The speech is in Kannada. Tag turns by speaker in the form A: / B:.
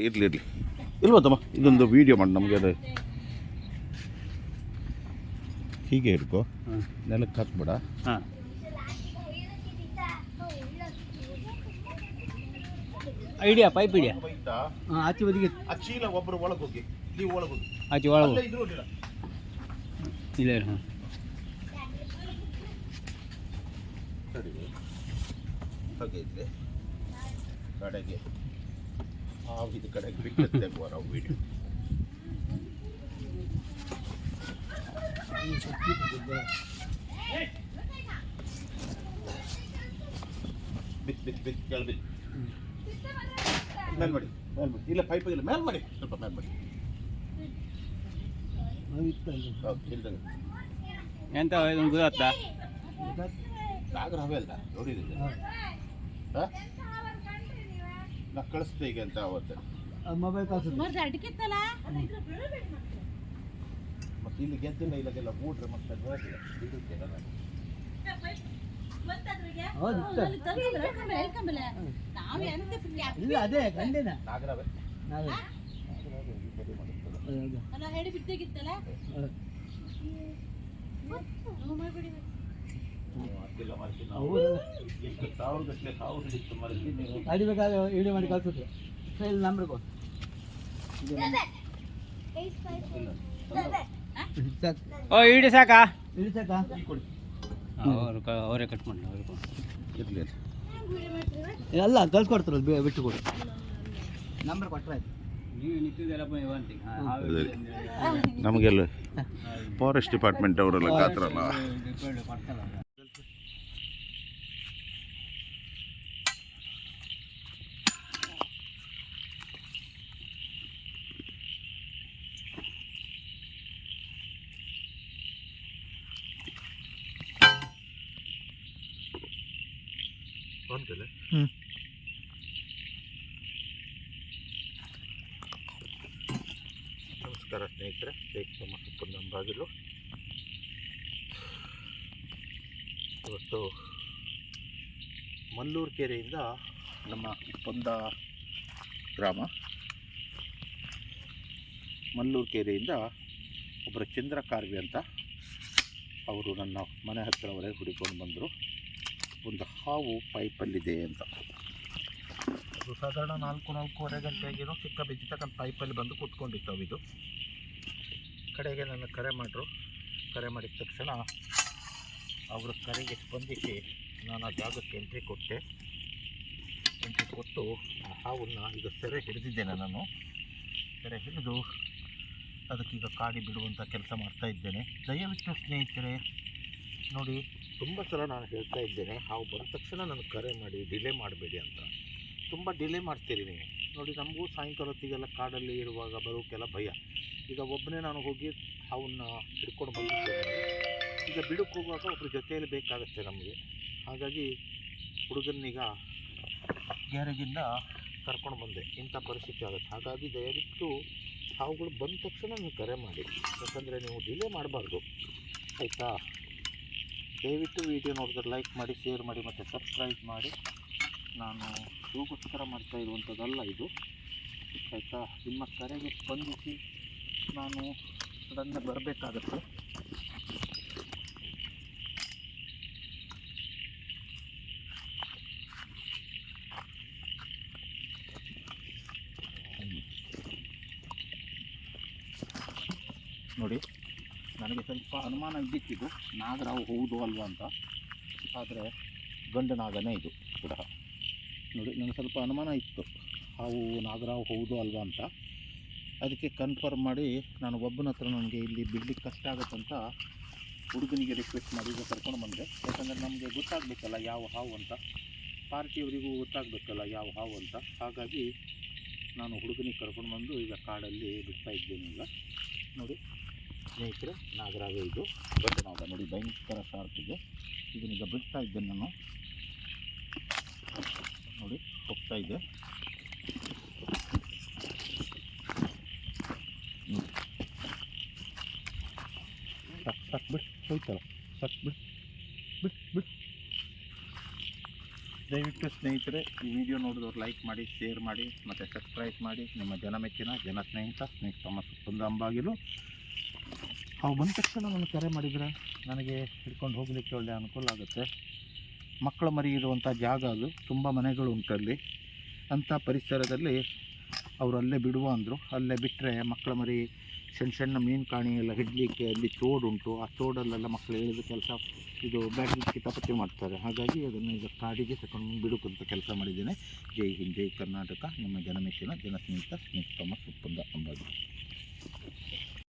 A: ಇರಲಿ ಇರಲಿ ಇಲ್ವಾ ತಮ್ಮ ಇದೊಂದು ವೀಡಿಯೋ ಮಾಡಿ ನಮಗೆ ಅದು ಹೀಗೆ ಹಿಡ್ಕೊ ನೆಲಕ್ಕೆ ಹಾಕ್ಬೇಡ.
B: ಹಾಂ ಐಡಿಯಾ ಪೈಪ್ ಇದೆಯಾ? ಹಾಂ ಆಚೆ ಬದಿಗೆ
A: ಆ ಚೀಲ ಒಬ್ಬರು ಒಳಗೆ ಹೋಗಿ, ನೀವು ಒಳಗೆ ಹೋಗಿ,
B: ಆಚೆ ಒಳಗೆ ಇಲ್ಲ ಹಾಂ
A: ಸರಿ ಹಾಗೆ ಇದ್ರೆ ಕಡೆಗೆ ಇದು ಕಡೆಗೆ ಬಿಟ್ಟು ತೆಗುವ ನಾವು ವೀಡಿಯೋ. ಬಿತ್ತು ಬಿತ್ತು ಬಿತ್ತು ಕೇಳ ಬಿತ್ತು ಮೇಲ್ ಮಾಡಿ ಮೇಲ್ ಮಾಡಿ. ಇಲ್ಲ ಪೈಪ್ ಇಲ್ಲ ಮೇಲ್ ಮಾಡಿ, ಸ್ವಲ್ಪ ಮೇಲ್ ಮಾಡಿ.
B: ಎಂತ ಗೊತ್ತಾ
A: ನಾಗರ ಹವೆ ಅಲ್ಲ ನೋಡಿದ್ದೀನಿ. ನಾ ಕಳಿಸ್ತೆ ಈಗ ಅಂತ ಅವತ್ತು
B: ಮೊಬೈಲ್
A: ಮತ್ತೆ ಇಲ್ಲಿ ಗೆದ್ದಿಲ್ಲ ಇಲ್ಲಗೆಲ್ಲ ಮೂಡ್ರೆ ಮತ್ತೆ ಬಿಡುತ್ತೇನೆ.
B: ಇಲ್ಲ ಅದೇ ಗಂಡಿನ
A: ನಾಗರವೇ
B: ಅಡಿಬೇಕಾದ್ರೆ ವಿಡಿಯೋ ಮಾಡಿ ಕಳ್ಸಿದ್ರು. ಇಲ್ಲಿ ನಂಬರ್ ಕೊಡು. ಓ ಇಡಿ ಸಾಕಾ? ಇಡಿ ಸಾಕಾ? ಅವರೇ ಕಟ್ ಮಾಡಿ
A: ಇರಲಿ
B: ಎಲ್ಲ ಕಳ್ಸ್ಕೊಡ್ತಾರಲ್ಲ ಬಿಟ್ಟು ಕೊಡಿ. ನಂಬರ್ ಕೊಟ್ಟರೆ ಆಯ್ತು. ನೀವು ನಿಂತಿದ್ದೆಲ್ಲ
A: ನಮಗೆಲ್ಲ ಫಾರೆಸ್ಟ್ ಡಿಪಾರ್ಟ್ಮೆಂಟ್ ಅವರೆಲ್ಲ ಕಾತ್ರಲ್ಲ. ನಮಸ್ಕಾರ ಸ್ನೇಹಿತರೆ, ನಮ್ಮ ಸುಪ್ಪನ ಬಾಗಿಲು. ಇವತ್ತು ಮಲ್ಲೂರು ಕೆರೆಯಿಂದ ನಮ್ಮ ಉಪ್ಪಂದ ಗ್ರಾಮ ಮಲ್ಲೂರು ಕೆರೆಯಿಂದ ಒಬ್ಬರು ಚಂದ್ರ ಕಾರ್ವಿ ಅಂತ ಅವರು ನನ್ನ ಮನೆ ಹತ್ತಿರವರೆಗೆ ಹುಡುಕೊಂಡು ಬಂದರು. ಒಂದು ಹಾವು ಪೈಪಲ್ಲಿದೆ ಅಂತ. ಅದು ಸಾಧಾರಣ 4-4:15 ಗಂಟೆಗೇನೋ ಚಿಕ್ಕ ಬಿದ್ದಿರ್ತಕ್ಕಂಥ ಪೈಪಲ್ಲಿ ಬಂದು ಕೂತ್ಕೊಂಡಿತ್ತು. ಇದು ಕಡೆಗೆ ನನ್ನ ಕರೆ ಮಾಡಿದ್ರು. ಕರೆ ಮಾಡಿದ ತಕ್ಷಣ ಅವರ ಕರೆಗೆ ಸ್ಪಂದಿಸಿ ನಾನು ಆ ಜಾಗಕ್ಕೆ ಎಂಟ್ರಿ ಕೊಟ್ಟು ಆ ಹಾವನ್ನು ಈಗ ಸೆರೆ ಹಿಡಿದಿದ್ದೇನೆ. ನಾನು ಸೆರೆ ಹಿಡಿದು ಅದಕ್ಕೀಗ ಕಾಡಿ ಬಿಡುವಂಥ ಕೆಲಸ ಮಾಡ್ತಾಯಿದ್ದೇನೆ. ದಯವಿಟ್ಟು ಸ್ನೇಹಿತರೆ ನೋಡಿ, ತುಂಬ ಸಲ ನಾನು ಹೇಳ್ತಾ ಇದ್ದೇನೆ, ಹಾವು ಬಂದ ತಕ್ಷಣ ನನಗೆ ಕರೆ ಮಾಡಿ, ಡಿಲೇ ಮಾಡಬೇಡಿ ಅಂತ. ತುಂಬ ಡಿಲೇ ಮಾಡ್ತೀರಿ ನೀವು. ನೋಡಿ, ನಮಗೂ ಸಾಯಂಕಾಲ ಹೊತ್ತಿಗೆಲ್ಲ ಕಾಡಲ್ಲಿ ಇರುವಾಗ ಬರೋಕ್ಕೆಲ್ಲ ಭಯ. ಈಗ ಒಬ್ಬನೇ ನಾನು ಹೋಗಿ ಹಾವನ್ನು ಹಿಡ್ಕೊಂಡು ಬಂದಿದ್ದೇನೆ. ಈಗ ಬಿಡಕ್ಕೆ ಹೋಗುವಾಗ ಒಬ್ಬರ ಜೊತೆಯಲ್ಲಿ ಬೇಕಾಗುತ್ತೆ ನಮಗೆ. ಹಾಗಾಗಿ ಹುಡುಗನಿಗ ಗ್ಯಾರೇಜಿಂದ ಕರ್ಕೊಂಡು ಬಂದೆ. ಇಂಥ ಪರಿಸ್ಥಿತಿ ಆಗುತ್ತೆ. ಹಾಗಾಗಿ ದಯವಿಟ್ಟು ಹಾವುಗಳು ಬಂದ ತಕ್ಷಣ ನೀವು ಕರೆ ಮಾಡಿ, ಯಾಕಂದರೆ ನೀವು ಡಿಲೇ ಮಾಡಬಾರ್ದು, ಆಯಿತಾ? ದಯವಿಟ್ಟು ವಿಡಿಯೋ ನೋಡಿದ್ರೆ ಲೈಕ್ ಮಾಡಿ, ಶೇರ್ ಮಾಡಿ ಮತ್ತು ಸಬ್ಸ್ಕ್ರೈಬ್ ಮಾಡಿ. ನಾನು ಶೋಗೋಸ್ಕರ ಮಾಡ್ತಾ ಇರುವಂಥದ್ದಲ್ಲ ಇದು, ಆಯಿತಾ? ನಿಮ್ಮ ಕರೆಗೆ ಸ್ಪಂದಿಸಿ ನಾನು ಸಡನ್ನ ಬರಬೇಕಾಗತ್ತೆ. ನೋಡಿ, ನನಗೆ ಸ್ವಲ್ಪ ಅನುಮಾನ ಇದ್ದಿತ್ತು ನಾಗರಾವು ಹೌದು ಅಲ್ವಾ ಅಂತ. ಆದರೆ ಗಂಡು ನಾಗನೇ ಇದು ಕೂಡ. ನೋಡಿ, ನನಗೆ ಸ್ವಲ್ಪ ಅನುಮಾನ ಇತ್ತು ಹಾವು ನಾಗರಾವು ಹೌದು ಅಲ್ವಾ ಅಂತ. ಅದಕ್ಕೆ ಕನ್ಫರ್ಮ್ ಮಾಡಿ ನಾನು ಒಬ್ಬನ ಹತ್ರ ನನಗೆ ಇಲ್ಲಿ ಬಿಡಲಿಕ್ಕೆ ಕಷ್ಟ ಆಗುತ್ತಂತ ಹುಡುಗನಿಗೆ ರಿಕ್ವೆಸ್ಟ್ ಮಾಡಿ ಈಗ ಕರ್ಕೊಂಡು ಬಂದೆ. ಯಾಕಂದರೆ ನಮಗೆ ಗೊತ್ತಾಗಬೇಕಲ್ಲ ಯಾವ ಹಾವು ಅಂತ, ಪಾರ್ಟಿಯವರಿಗೂ ಗೊತ್ತಾಗಬೇಕಲ್ಲ ಯಾವ ಹಾವು ಅಂತ. ಹಾಗಾಗಿ ನಾನು ಹುಡುಗನಿಗೆ ಕರ್ಕೊಂಡು ಬಂದು ಈಗ ಕಾಡಲ್ಲಿ ಬಿಡ್ತಾ ಇದ್ದೇನೆ. ಈಗ ನೋಡಿ ಸ್ನೇಹಿತರೆ, ನಾಗರಾವೆ ಇದು ಗಂಡು ನಾಗ. ನೋಡಿ, ಭಯಂಕರ ಶಾರ್ಪ್ ಇದೆ. ಇದನ್ನೀಗ ಬಿಡ್ತಾ ಇದ್ದೇನೆ ನಾನು. ನೋಡಿ, ಹೋಗ್ತಾ ಇದೆ. ಸಾಕು ಬಿಟ್ಟು ಹೋಯ್ತಲ್ಲ, ಸಾಕು ಬಿಟ್ಟು ಬಿಟ್ಟು ಬಿಟ್ಟು ದಯವಿಟ್ಟು ಸ್ನೇಹಿತರೆ ಈ ವಿಡಿಯೋ ನೋಡಿದವ್ರು ಲೈಕ್ ಮಾಡಿ, ಶೇರ್ ಮಾಡಿ ಮತ್ತು ಸಬ್ಸ್ಕ್ರೈಬ್ ಮಾಡಿ. ನಿಮ್ಮ ಜನಮೆಚ್ಚಿನ ಜನಸ್ನೇಹಿತ ಸ್ನೇಕ್ ಥಾಮಸ್ ಉಪ್ಪಂದ ಅಂಬಾಗಿಲು. ಅವು ಬಂದ ತಕ್ಷಣ ನಾನು ಕರೆ ಮಾಡಿದರೆ ನನಗೆ ಹಿಡ್ಕೊಂಡು ಹೋಗಲಿಕ್ಕೆ ಒಳ್ಳೆಯ ಅನುಕೂಲ ಆಗುತ್ತೆ. ಮಕ್ಕಳು ಮರಿ ಇರುವಂಥ ಜಾಗ ಅದು, ತುಂಬ ಮನೆಗಳು ಉಂಟಲ್ಲಿ. ಅಂಥ ಪರಿಸರದಲ್ಲಿ ಅವರು ಅಲ್ಲೇ ಬಿಡುವ ಅಂದರು. ಅಲ್ಲೇ ಬಿಟ್ಟರೆ ಮಕ್ಕಳ ಮರಿ ಸಣ್ಣ ಸಣ್ಣ ಮೀನು ಕಾಣಿ ಎಲ್ಲ ಹಿಡಲಿಕ್ಕೆ ಅಲ್ಲಿ ತೋಡುಂಟು. ಆ ತೋಡಲ್ಲೆಲ್ಲ ಮಕ್ಕಳು ಎಳೆದು ಕೆಲಸ ಇದು ಬ್ಯಾಟಿಂಗ್ ಕಿತಾಪತಿ ಮಾಡ್ತಾರೆ. ಹಾಗಾಗಿ ಅದನ್ನು ಈಗ ಕಾಡಿಗೆ ತಗೊಂಡು ಬಿಡುವಂಥ ಕೆಲಸ ಮಾಡಿದ್ದೇನೆ. ಜೈ ಹಿಂದ್, ಜೈ ಕರ್ನಾಟಕ. ನಿಮ್ಮ ಜನಮೆಚ್ಚಿನ ಜನಸ್ನೇಹಿತ ಸ್ನೇಕ್ ಥಾಮಸ್ ಉಪ್ಪಂದ ಅಂಬಾಗಿಲು.